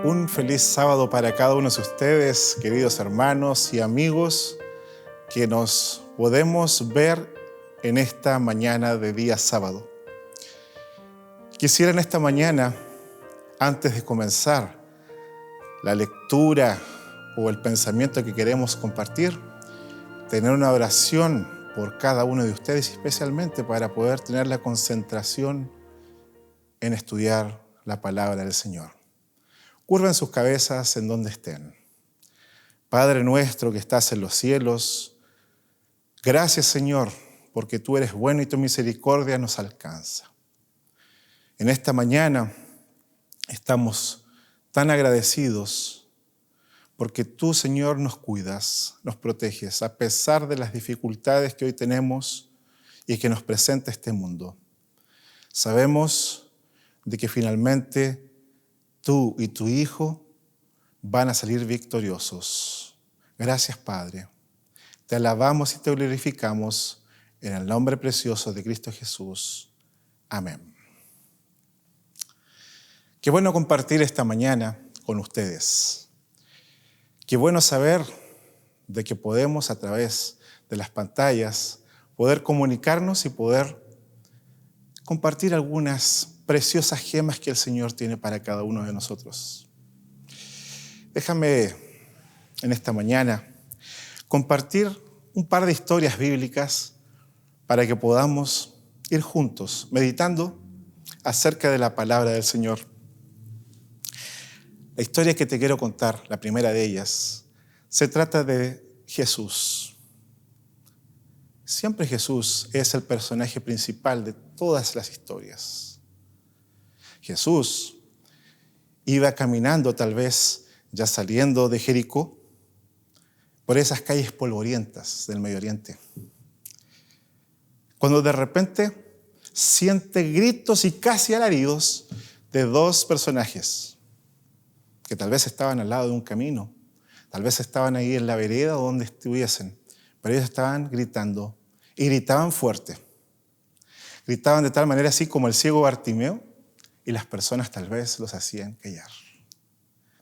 Un feliz sábado para cada uno de ustedes, queridos hermanos y amigos, que nos podemos ver en esta mañana de día sábado. Quisiera en esta mañana, antes de comenzar la lectura o el pensamiento que queremos compartir, tener una oración por cada uno de ustedes, especialmente para poder tener la concentración en estudiar la palabra del Señor. Curven sus cabezas en donde estén. Padre nuestro que estás en los cielos, gracias Señor, porque tú eres bueno y tu misericordia nos alcanza. En esta mañana estamos tan agradecidos porque tú, Señor, nos cuidas, nos proteges, a pesar de las dificultades que hoy tenemos y que nos presenta este mundo. Sabemos de que finalmente tú y tu Hijo van a salir victoriosos. Gracias, Padre. Te alabamos y te glorificamos en el nombre precioso de Cristo Jesús. Amén. Qué bueno compartir esta mañana con ustedes. Qué bueno saber de que podemos a través de las pantallas poder comunicarnos y poder compartir algunas preciosas gemas que el Señor tiene para cada uno de nosotros. Déjame en esta mañana compartir un par de historias bíblicas para que podamos ir juntos meditando acerca de la palabra del Señor. La historia que te quiero contar, la primera de ellas, se trata de Jesús. Siempre Jesús es el personaje principal de todas las historias. Jesús iba caminando, tal vez ya saliendo de Jericó, por esas calles polvorientas del Medio Oriente, cuando de repente siente gritos y casi alaridos de dos personajes que tal vez estaban al lado de un camino, tal vez estaban ahí en la vereda o donde estuviesen, pero ellos estaban gritando y gritaban fuerte. Gritaban de tal manera así como el ciego Bartimeo, y las personas tal vez los hacían callar.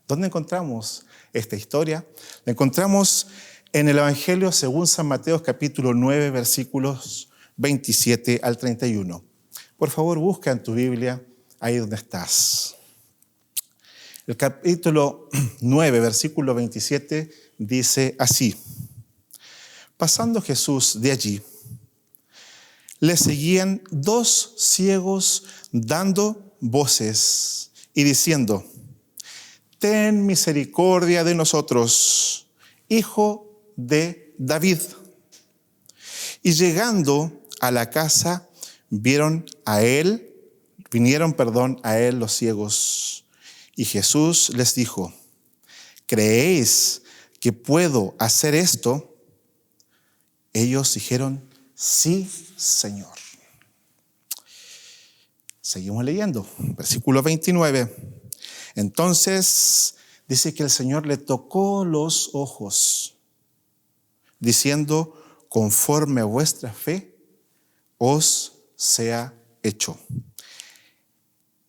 ¿Dónde encontramos esta historia? La encontramos en el Evangelio según San Mateo, capítulo 9, versículos 27 al 31. Por favor, busca en tu Biblia ahí donde estás. El capítulo 9, versículo 27 dice así: pasando Jesús de allí, le seguían dos ciegos dando voces y diciendo: ten misericordia de nosotros, Hijo de David. Y llegando a la casa, vinieron a él los ciegos. Y Jesús les dijo: ¿creéis que puedo hacer esto? Ellos dijeron: sí, Señor. Seguimos leyendo, versículo 29. Entonces dice que el Señor le tocó los ojos, diciendo: conforme a vuestra fe os sea hecho.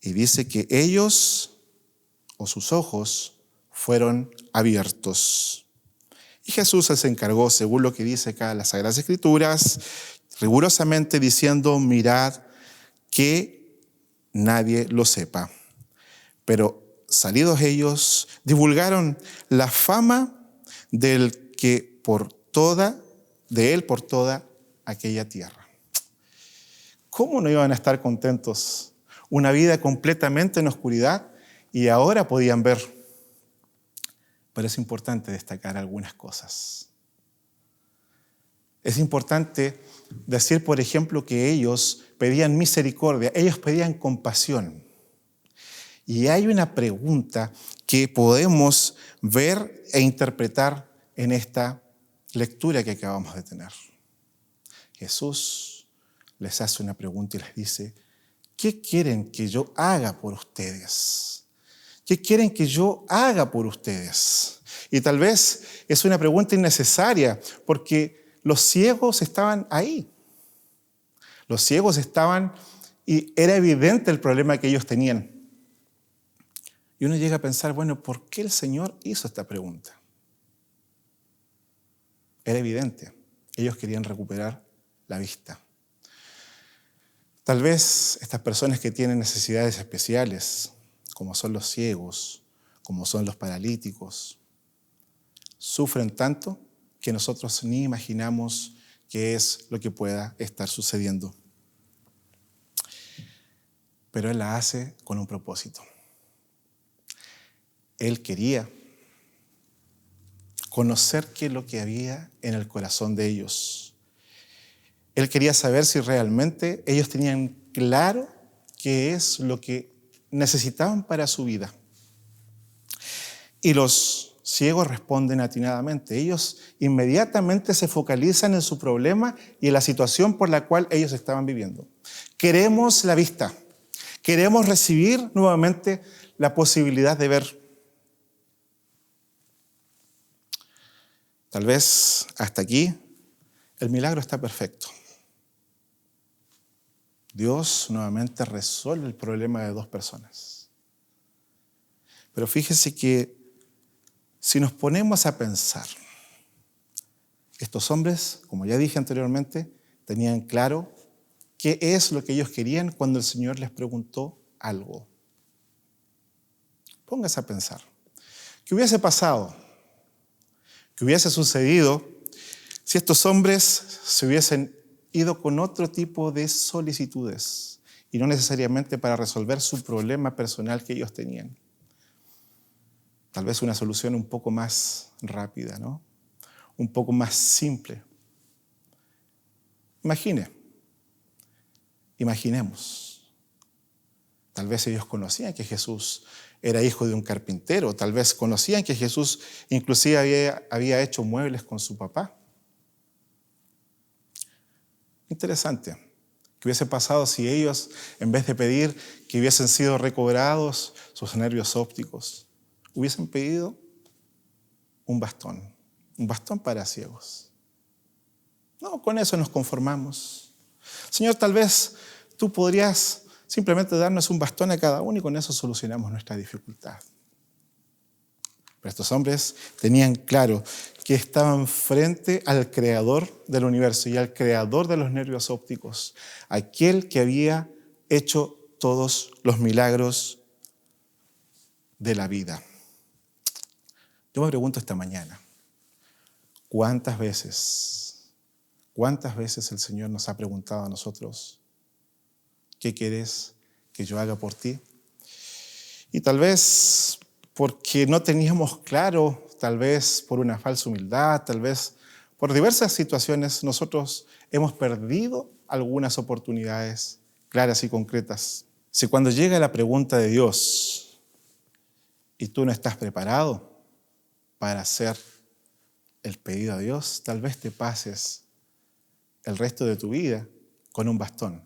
Y dice que ellos, o sus ojos, fueron abiertos. Y Jesús se encargó, según lo que dice acá las Sagradas Escrituras, rigurosamente diciendo: mirad que nadie lo sepa. Pero salidos ellos, divulgaron la fama de él por toda aquella tierra. ¿Cómo no iban a estar contentos? Una vida completamente en oscuridad y ahora podían ver. Pero es importante destacar algunas cosas. Es importante decir, por ejemplo, que ellos pedían misericordia, ellos pedían compasión. Y hay una pregunta que podemos ver e interpretar en esta lectura que acabamos de tener. Jesús les hace una pregunta y les dice: ¿qué quieren que yo haga por ustedes? ¿Qué quieren que yo haga por ustedes? Y tal vez es una pregunta innecesaria, porque los ciegos estaban ahí. Los ciegos estaban y era evidente el problema que ellos tenían. Y uno llega a pensar, bueno, ¿por qué el Señor hizo esta pregunta? Era evidente, ellos querían recuperar la vista. Tal vez estas personas que tienen necesidades especiales, como son los ciegos, como son los paralíticos, sufren tanto que nosotros ni imaginamos qué es lo que pueda estar sucediendo. Pero Él la hace con un propósito. Él quería conocer qué es lo que había en el corazón de ellos. Él quería saber si realmente ellos tenían claro qué es lo que necesitaban para su vida. Y los ciegos responden atinadamente. Ellos inmediatamente se focalizan en su problema y en la situación por la cual ellos estaban viviendo. Queremos la vista. Queremos recibir nuevamente la posibilidad de ver. Tal vez hasta aquí el milagro está perfecto. Dios nuevamente resuelve el problema de dos personas. Pero fíjese que si nos ponemos a pensar, estos hombres, como ya dije anteriormente, tenían claro qué es lo que ellos querían cuando el Señor les preguntó algo. Póngase a pensar. ¿Qué hubiese pasado? ¿Qué hubiese sucedido si estos hombres se hubiesen ido con otro tipo de solicitudes y no necesariamente para resolver su problema personal que ellos tenían? Tal vez una solución un poco más rápida, ¿no? Un poco más simple. Imaginemos. Tal vez ellos conocían que Jesús era hijo de un carpintero, tal vez conocían que Jesús inclusive había hecho muebles con su papá. Interesante. ¿Qué hubiese pasado si ellos, en vez de pedir que hubiesen sido recobrados sus nervios ópticos, hubiesen pedido un bastón para ciegos? No, con eso nos conformamos. Señor, tal vez tú podrías simplemente darnos un bastón a cada uno y con eso solucionamos nuestra dificultad. Pero estos hombres tenían claro que estaban frente al creador del universo y al creador de los nervios ópticos, aquel que había hecho todos los milagros de la vida. Yo me pregunto esta mañana, ¿cuántas veces el Señor nos ha preguntado a nosotros, ¿qué quieres que yo haga por ti? Y tal vez porque no teníamos claro, tal vez por una falsa humildad, tal vez por diversas situaciones, nosotros hemos perdido algunas oportunidades claras y concretas. Si cuando llega la pregunta de Dios y tú no estás preparado para hacer el pedido a Dios, tal vez te pases el resto de tu vida con un bastón,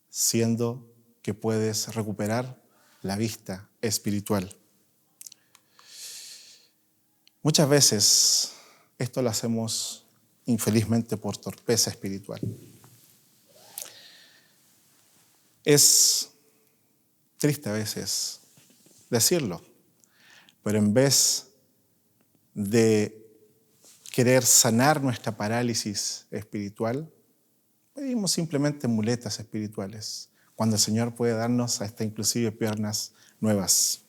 siendo que puedes recuperar la vista espiritual. Muchas veces esto lo hacemos infelizmente por torpeza espiritual. Es triste a veces decirlo, pero en vez de querer sanar nuestra parálisis espiritual, pedimos simplemente muletas espirituales, cuando el Señor puede darnos hasta inclusive piernas nuevas.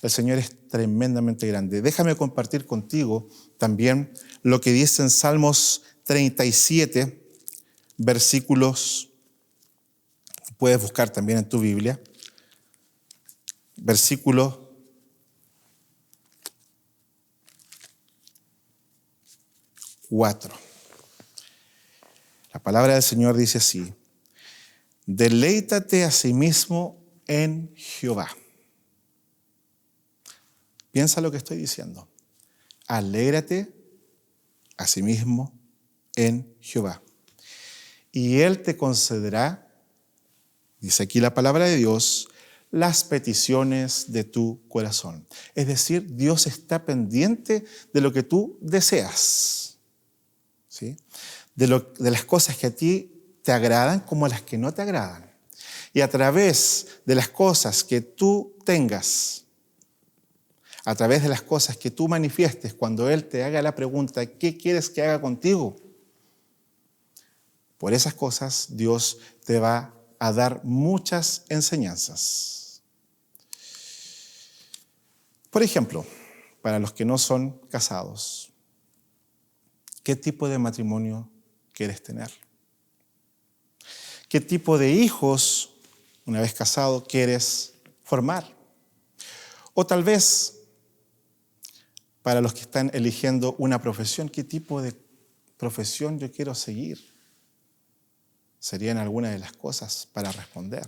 El Señor es tremendamente grande. Déjame compartir contigo también lo que dice en Salmos 37, versículos, puedes buscar también en tu Biblia, versículo 4. La palabra del Señor dice así: deleítate a sí mismo en Jehová. Piensa lo que estoy diciendo. Alégrate a sí mismo en Jehová. Y Él te concederá, dice aquí la palabra de Dios, las peticiones de tu corazón. Es decir, Dios está pendiente de lo que tú deseas, ¿sí? De las cosas que a ti te agradan como las que no te agradan. Y a través de las cosas que tú tengas, a través de las cosas que tú manifiestes, cuando Él te haga la pregunta, ¿qué quieres que haga contigo? Por esas cosas Dios te va a dar muchas enseñanzas. Por ejemplo, para los que no son casados, ¿qué tipo de matrimonio quieres tener? ¿Qué tipo de hijos, una vez casado, quieres formar? O tal vez, para los que están eligiendo una profesión, ¿qué tipo de profesión yo quiero seguir? Serían algunas de las cosas para responder.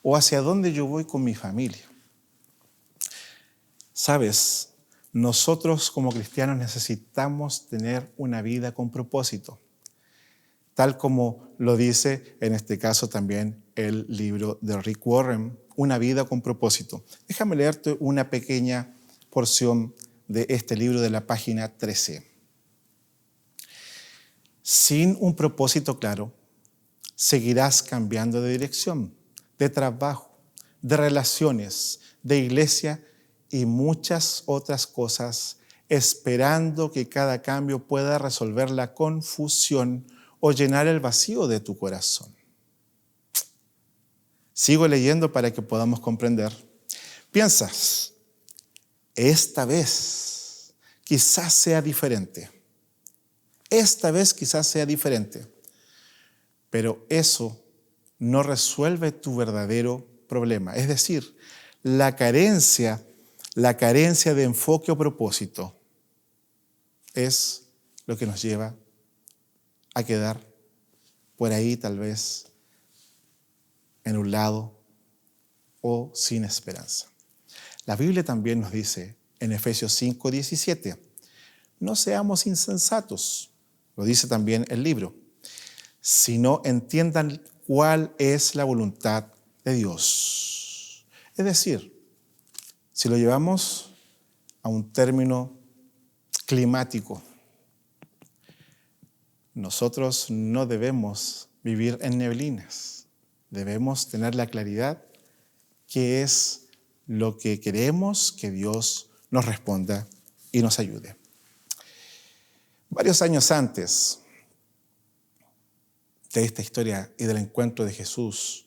O hacia dónde yo voy con mi familia. Sabes, nosotros como cristianos necesitamos tener una vida con propósito, tal como lo dice en este caso también el libro de Rick Warren, Una vida con propósito. Déjame leerte una pequeña porción de este libro de la página 13. Sin un propósito claro, seguirás cambiando de dirección, de trabajo, de relaciones, de iglesia y muchas otras cosas, esperando que cada cambio pueda resolver la confusión o llenar el vacío de tu corazón. Sigo leyendo para que podamos comprender. Piensas, esta vez quizás sea diferente. Esta vez quizás sea diferente. Pero eso no resuelve tu verdadero problema. Es decir, la carencia de enfoque o propósito es lo que nos lleva a quedar por ahí tal vez en un lado o sin esperanza. La Biblia también nos dice en Efesios 5:17, no seamos insensatos, lo dice también el libro, sino entiendan cuál es la voluntad de Dios. Es decir, si lo llevamos a un término climático, nosotros no debemos vivir en neblinas. Debemos tener la claridad que es lo que queremos que Dios nos responda y nos ayude. Varios años antes de esta historia y del encuentro de Jesús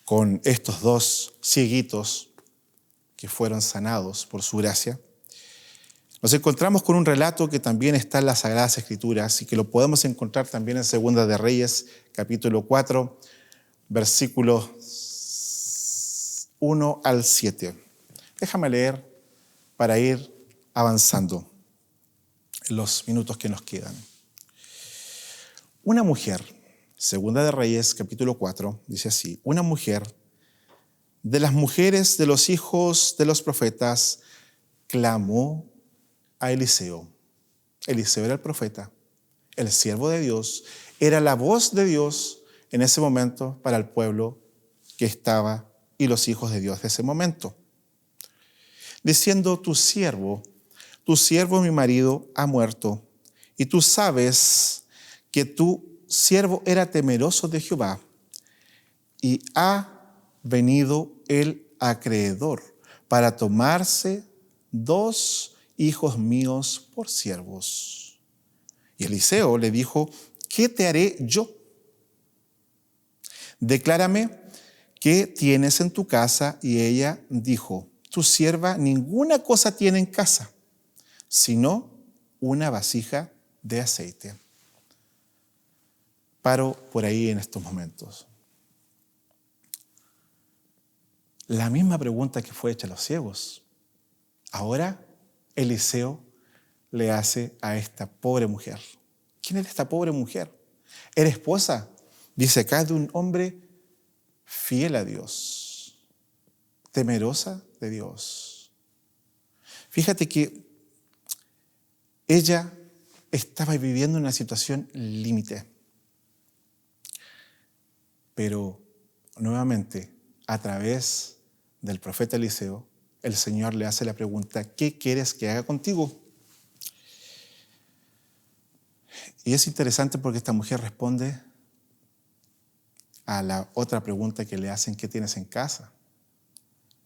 con estos dos cieguitos que fueron sanados por su gracia, nos encontramos con un relato que también está en las Sagradas Escrituras y que lo podemos encontrar también en Segunda de Reyes, capítulo 4, versículos 1 al 7. Déjame leer para ir avanzando en los minutos que nos quedan. Una mujer, Segunda de Reyes, capítulo 4, dice así, una mujer de las mujeres de los hijos de los profetas clamó a Eliseo. Eliseo era el profeta, el siervo de Dios, era la voz de Dios en ese momento para el pueblo que estaba y los hijos de Dios de ese momento. Diciendo, tu siervo mi marido ha muerto, y tú sabes que tu siervo era temeroso de Jehová, y ha venido el acreedor para tomarse 2 hijos míos por siervos. Y Eliseo le dijo, ¿qué te haré yo? Declárame qué tienes en tu casa. Y ella dijo, tu sierva ninguna cosa tiene en casa, sino una vasija de aceite. Paro por ahí en estos momentos. La misma pregunta que fue hecha a los ciegos. Ahora Eliseo le hace a esta pobre mujer. ¿Quién era esta pobre mujer? Era esposa, dice acá, de un hombre fiel a Dios, temerosa de Dios. Fíjate que ella estaba viviendo una situación límite. Pero nuevamente, a través del profeta Eliseo, el Señor le hace la pregunta, ¿qué quieres que haga contigo? Y es interesante porque esta mujer responde a la otra pregunta que le hacen, ¿qué tienes en casa?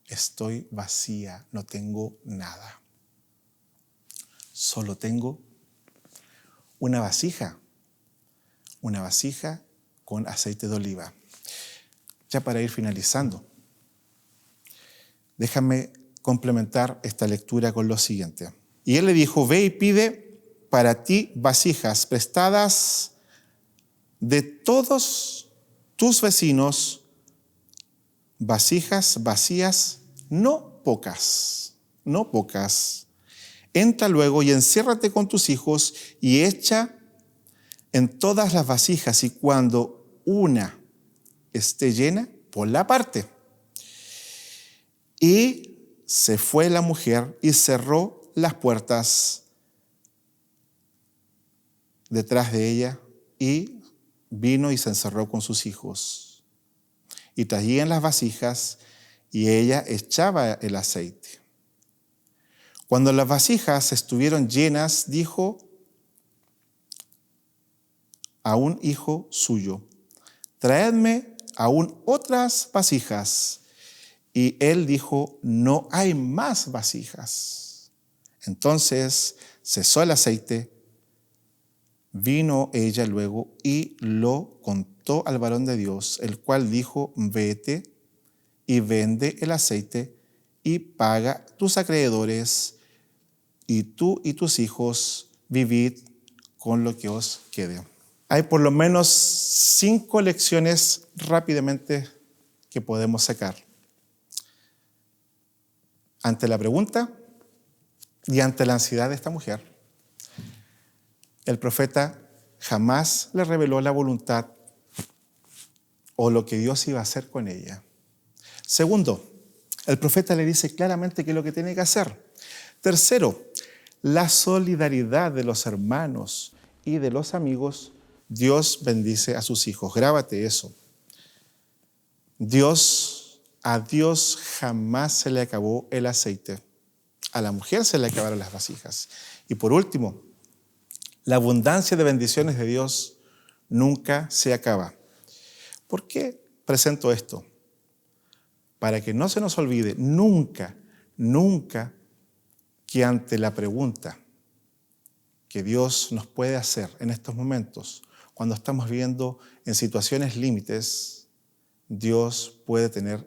estoy vacía, no tengo nada. Solo tengo una vasija con aceite de oliva. Ya para ir finalizando, déjame complementar esta lectura con lo siguiente. Y él le dijo, ve y pide para ti vasijas prestadas de todos tus vecinos, vasijas vacías, no pocas. Entra luego y enciérrate con tus hijos y echa en todas las vasijas, y cuando una esté llena, ponla aparte. Y se fue la mujer y cerró las puertas detrás de ella, y vino y se encerró con sus hijos. Y traían las vasijas y ella echaba el aceite. Cuando las vasijas estuvieron llenas, dijo a un hijo suyo, traedme aún otras vasijas. Y él dijo, no hay más vasijas. Entonces cesó el aceite, vino ella luego y lo contó al varón de Dios, el cual dijo, vete y vende el aceite y paga tus acreedores, y tú y tus hijos vivid con lo que os quede. Hay por lo menos 5 lecciones rápidamente que podemos sacar. Ante la pregunta y ante la ansiedad de esta mujer, el profeta jamás le reveló la voluntad o lo que Dios iba a hacer con ella. Segundo, el profeta le dice claramente qué es lo que tiene que hacer. Tercero, la solidaridad de los hermanos y de los amigos. Dios bendice a sus hijos. Grábate eso. A Dios jamás se le acabó el aceite. A la mujer se le acabaron las vasijas. Y por último, la abundancia de bendiciones de Dios nunca se acaba. ¿Por qué presento esto? Para que no se nos olvide nunca que ante la pregunta que Dios nos puede hacer en estos momentos, cuando estamos viviendo en situaciones límites, Dios puede tener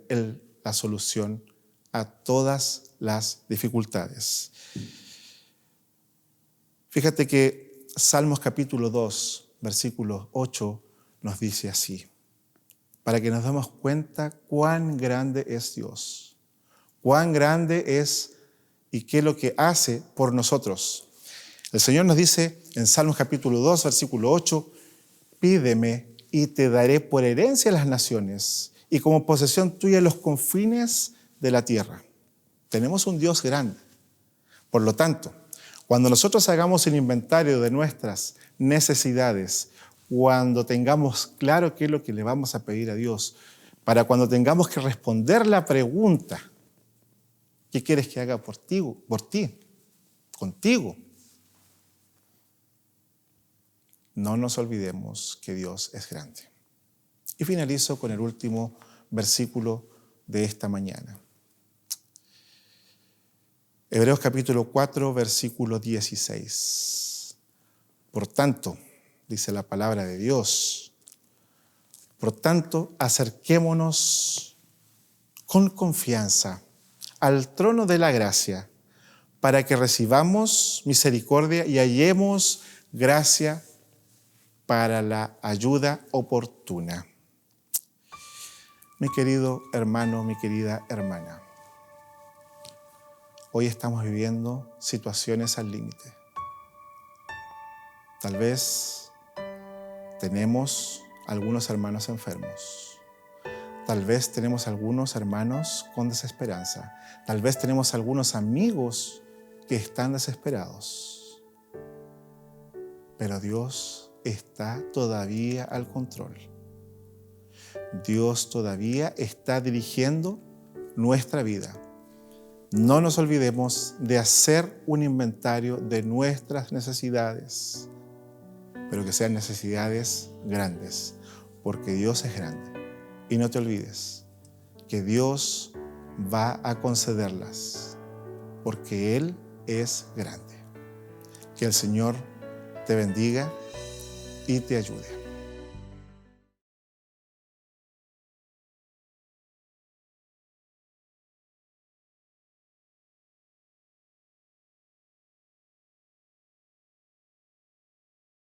la solución a todas las dificultades. Fíjate que Salmos capítulo 2, versículo 8 nos dice así, para que nos demos cuenta cuán grande es Dios, cuán grande es y qué es lo que hace por nosotros. El Señor nos dice en Salmos capítulo 2, versículo 8, pídeme y te daré por herencia las naciones y como posesión tuya los confines de la tierra. Tenemos un Dios grande. Por lo tanto, cuando nosotros hagamos el inventario de nuestras necesidades, cuando tengamos claro qué es lo que le vamos a pedir a Dios, para cuando tengamos que responder la pregunta, ¿qué quieres que haga por ti, contigo? No nos olvidemos que Dios es grande. Y finalizo con el último versículo de esta mañana. Hebreos capítulo 4, versículo 16. Por tanto, dice la palabra de Dios, por tanto, acerquémonos con confianza al trono de la gracia para que recibamos misericordia y hallemos gracia para la ayuda oportuna. Mi querido hermano, mi querida hermana, hoy estamos viviendo situaciones al límite. Tal vez tenemos algunos hermanos enfermos. Tal vez tenemos algunos hermanos con desesperanza. Tal vez tenemos algunos amigos que están desesperados. Pero Dios está todavía al control. Dios todavía está dirigiendo nuestra vida. No nos olvidemos de hacer un inventario de nuestras necesidades, pero que sean necesidades grandes, porque Dios es grande. Y no te olvides que Dios va a concederlas, porque Él es grande. Que el Señor te bendiga y te ayude.